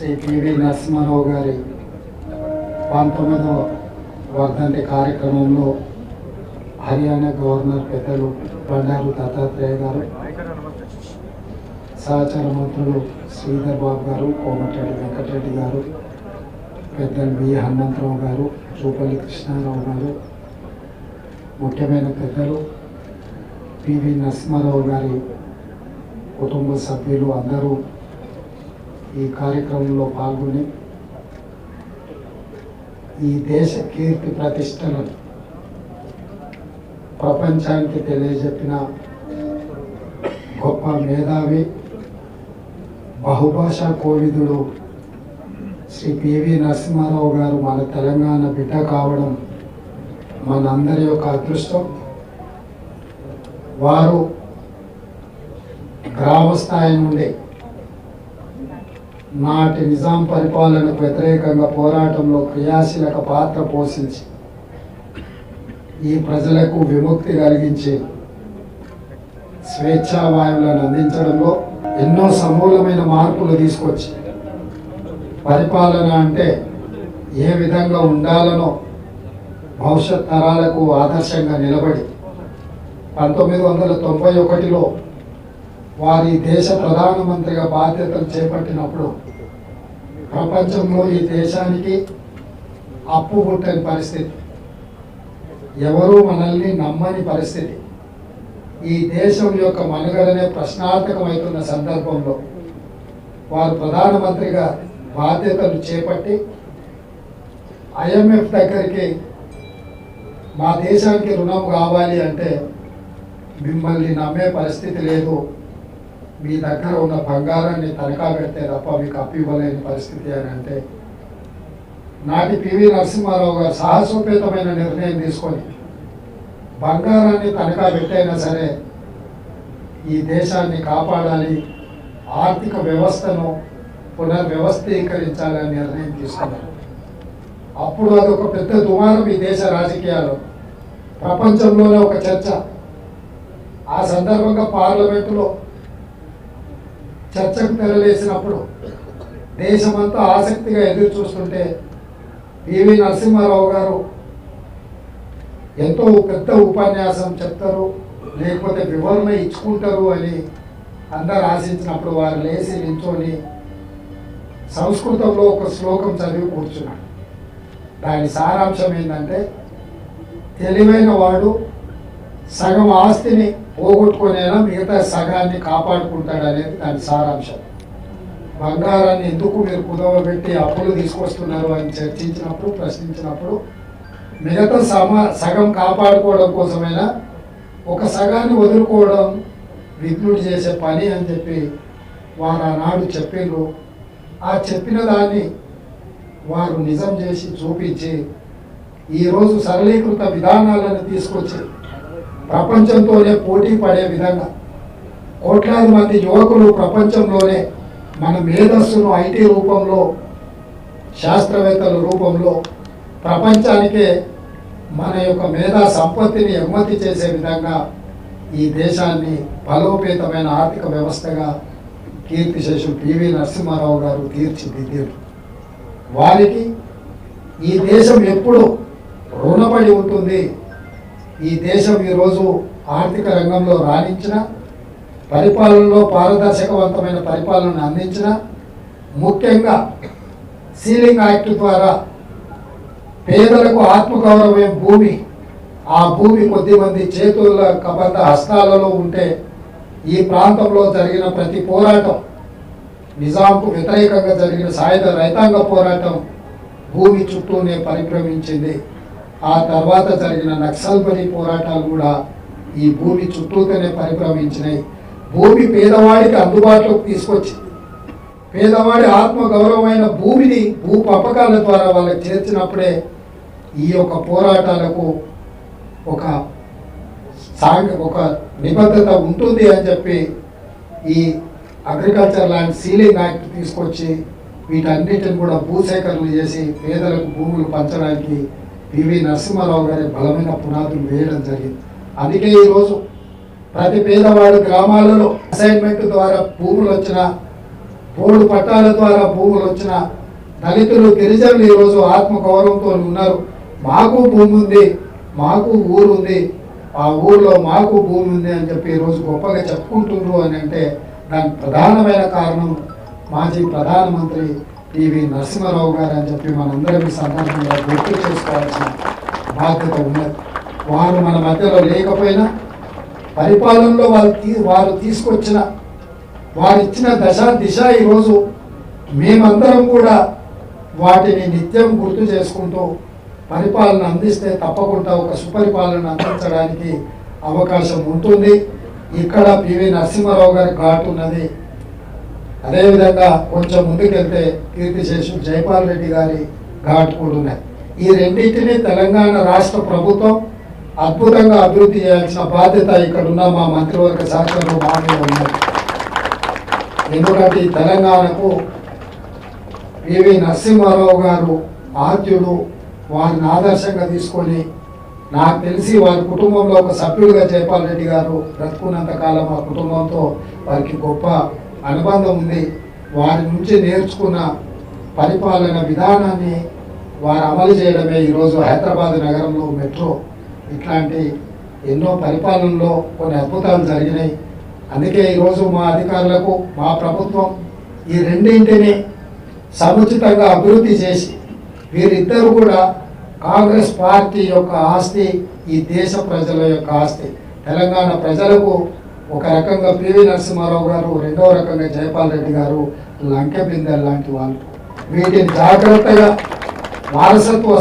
Shri PV Narasimha Rao గారి 19వ వర్ధంతి కార్యక్రమంలో హర్యానా గవర్నర్ పెద్దలు బండారు దత్తాత్రేయ గారు, సహచర మంత్రులు శ్రీధర్ బాబు గారు, కోమటిరెడ్డి వెంకటరెడ్డి గారు, పెద్దలు వి హనుమంతరావు గారు, జూపల్లి కృష్ణారావు గారు, ముఖ్యమైన పెద్దలు పివి నరసింహారావు గారి కుటుంబ సభ్యులు అందరూ ఈ కార్యక్రమంలో పాల్గొని ఈ దేశ కీర్తి ప్రతిష్టలను ప్రపంచానికి తెలియజెప్పిన గొప్ప మేధావి, బహుభాషా కోవిదుడు శ్రీ పివి నరసింహారావు గారు మన తెలంగాణ బిడ్డ కావడం మనందరి యొక్క అదృష్టం. వారు గ్రామ స్థాయి నుండి నాటి నిజాం పరిపాలనకు వ్యతిరేకంగా పోరాటంలో క్రియాశీలక పాత్ర పోషించి ఈ ప్రజలకు విముక్తి కలిగించి స్వేచ్ఛావాయువులను అందించడంలో ఎన్నో సమూలమైన మార్పులు తీసుకొచ్చి పరిపాలన అంటే ఏ విధంగా ఉండాలనో భవిష్యత్ తరాలకు ఆదర్శంగా నిలబడి 1991లో వారి దేశ ప్రధానమంత్రిగా బాధ్యతలు చేపట్టినప్పుడు ప్రపంచంలో ఈ దేశానికి అప్పు పుట్టని పరిస్థితి, ఎవరూ మనల్ని నమ్మని పరిస్థితి, ఈ దేశం యొక్క మనుగడనే ప్రశ్నార్థకమవుతున్న సందర్భంలో వారు ప్రధానమంత్రిగా బాధ్యతలు చేపట్టి IMF దగ్గరికి మా దేశానికి రుణం కావాలి అంటే మిమ్మల్ని నమ్మే పరిస్థితి లేదు, మీ దగ్గర ఉన్న బంగారాన్ని తనఖా పెడితే తప్ప మీకు అప్పు ఇవ్వలేని పరిస్థితి అని అంటే నాటి పివి నరసింహారావు గారు సాహసోపేతమైన నిర్ణయం తీసుకొని బంగారాన్ని తనఖా పెట్టైనా సరే ఈ దేశాన్ని కాపాడాలి, ఆర్థిక వ్యవస్థను పునర్వ్యవస్థీకరించాలని నిర్ణయం తీసుకున్నారు. అప్పుడు అదొక పెద్ద దుమారం ఈ దేశ రాజకీయాలు, ప్రపంచంలోనే ఒక చర్చ. ఆ సందర్భంగా పార్లమెంటులో చర్చకు తెరలేసినప్పుడు దేశమంతా ఆసక్తిగా ఎదురు చూస్తుంటే పివి నరసింహారావు గారు ఎంతో పెద్ద ఉపన్యాసం చెప్తారు, లేకపోతే వివరణ ఇచ్చుకుంటారు అని అందరు ఆశించినప్పుడు వారు లేచి నించొని సంస్కృతంలో ఒక శ్లోకం చదివి కూర్చున్నాడు. దాని సారాంశం ఏంటంటే, తెలివైన వాడు సగం ఆస్తిని పోగొట్టుకునేనా మిగతా సగాన్ని కాపాడుకుంటాడు అనేది దాని సారాంశం. బంగారాన్ని ఎందుకు మీరు కుదవబెట్టి అప్పులు తీసుకొస్తున్నారు అని చర్చించినప్పుడు, ప్రశ్నించినప్పుడు మిగతా సగం కాపాడుకోవడం కోసమైనా ఒక సగాన్ని వదులుకోవడం విఘ్నుడు చేసే పని అని చెప్పి వారు ఆనాడు చెప్పారు. ఆ చెప్పిన దాన్ని వారు నిజం చేసి చూపించి ఈరోజు సరళీకృత విధానాలను తీసుకొచ్చి ప్రపంచంతోనే పోటీ పడే విధంగా కోట్లాది మంది యువకులు ప్రపంచంలోనే మన మేధస్సును IT రూపంలో, శాస్త్రవేత్తల రూపంలో ప్రపంచానికే మన యొక్క మేధా సంపత్తిని ఎగుమతి చేసే విధంగా ఈ దేశాన్ని బలోపేతమైన ఆర్థిక వ్యవస్థగా కీర్తిశేషులు పివి నరసింహారావు గారు తీర్చిదిద్దారు. వారికి ఈ దేశం ఎప్పుడు రుణపడి ఉంటుంది. ఈ దేశం ఈరోజు ఆర్థిక రంగంలో రాణించిన, పరిపాలనలో పారదర్శకవంతమైన పరిపాలనను అందించిన, ముఖ్యంగా సీలింగ్ యాక్ట్ ద్వారా పేదలకు ఆత్మగౌరవమే భూమి, ఆ భూమి కొద్దిమంది చేతుల కబద్ధ హస్తాలలో ఉంటే ఈ ప్రాంతంలో జరిగిన ప్రతి పోరాటం, నిజాంకు వ్యతిరేకంగా జరిగిన సాయుధ రైతాంగ పోరాటం భూమి చుట్టూనే పరిభ్రమించింది. ఆ తర్వాత జరిగిన నక్సల్బరీ పోరాటాలు కూడా ఈ భూమి చుట్టూతోనే పరిభ్రమించినాయి. భూమి పేదవాడికి అందుబాటులోకి తీసుకొచ్చి పేదవాడి ఆత్మగౌరవమైన భూమిని భూ పంపకాల ద్వారా వాళ్ళకి చేర్చినప్పుడే ఈ యొక్క పోరాటాలకు ఒక నిబద్ధత ఉంటుంది అని చెప్పి ఈ అగ్రికల్చర్ ల్యాండ్ సీలింగ్ యాక్ట్ తీసుకొచ్చి వీటన్నిటిని కూడా భూసేకరణ చేసి పేదలకు భూములు పంచడానికి పివి నరసింహారావు గారి బలమైన పునాదులు వేయడం జరిగింది. అందుకే ఈరోజు ప్రతి పేదవాడు గ్రామాలలో అసైన్మెంట్ ద్వారా భూములు వచ్చిన పోడు పట్టాల ద్వారా భూములు వచ్చిన దళితులు గిరిజనులు ఈరోజు ఆత్మగౌరవంతో ఉన్నారు. మాకు భూమి ఉంది, మాకు ఊరు ఉంది, ఆ ఊర్లో మాకు భూమి ఉంది అని చెప్పి ఈరోజు గొప్పగా చెప్పుకుంటున్నారు అని అంటే దానికి ప్రధానమైన కారణం మాజీ ప్రధానమంత్రి పివి నరసింహారావు గారు అని చెప్పి మనందరం ఈ సందర్భంగా గుర్తు చేసుకోవాల్సిన బాధ్యత ఉన్నది. వారు మన మధ్యలో లేకపోయినా పరిపాలనలో వారు తీసుకొచ్చిన వారు ఇచ్చిన దిశ ఈరోజు మేమందరం కూడా వాటిని నిత్యం గుర్తు చేసుకుంటూ పరిపాలన అందిస్తే తప్పకుండా ఒక సుపరిపాలన అందించడానికి అవకాశం ఉంటుంది. ఇక్కడ పివి నరసింహారావు గారి ఘాట్ ఉన్నది. అదేవిధంగా కొంచెం ముందుకెళ్తే కీర్తిశేషులు జైపాల్ రెడ్డి గారి ఘాట్ కూడా ఉన్నాయి. ఈ రెండింటినీ తెలంగాణ రాష్ట్ర ప్రభుత్వం అద్భుతంగా అభివృద్ధి చేయాల్సిన బాధ్యత ఇక్కడున్న మా మంత్రివర్గ శాఖలో మా మీద ఉన్నది. ఎందుకంటే తెలంగాణకు పివి నరసింహారావు గారు ఆద్యుడు, వారిని ఆదర్శంగా తీసుకొని నాకు తెలిసి వారి కుటుంబంలో ఒక సభ్యుడిగా జైపాల్ రెడ్డి గారు బ్రతుకున్నంత కాలం ఆ కుటుంబంతో వారికి గొప్ప అనుబంధం ఉంది. వారి నుంచి నేర్చుకున్న పరిపాలన విధానాన్ని వారు అమలు చేయడమే ఈరోజు హైదరాబాద్ నగరంలో మెట్రో ఇట్లాంటి ఎన్నో పరిపాలనలో కొన్ని అద్భుతాలు జరిగినాయి. అందుకే ఈరోజు మా అధికారులకు మా ప్రభుత్వం ఈ రెండింటిని సముచితంగా అభివృద్ధి చేసి వీరిద్దరూ కూడా కాంగ్రెస్ పార్టీ యొక్క ఆస్తి, ఈ దేశ ప్రజల యొక్క ఆస్తి. తెలంగాణ ప్రజలకు ఒక రకంగా పివి నరసింహారావు గారు, రెండవ రకంగా జైపాల్ రెడ్డి గారు లంకె బిందెలు లాంటి వాళ్ళు. వీటిని జాగ్రత్తగా వారసత్వ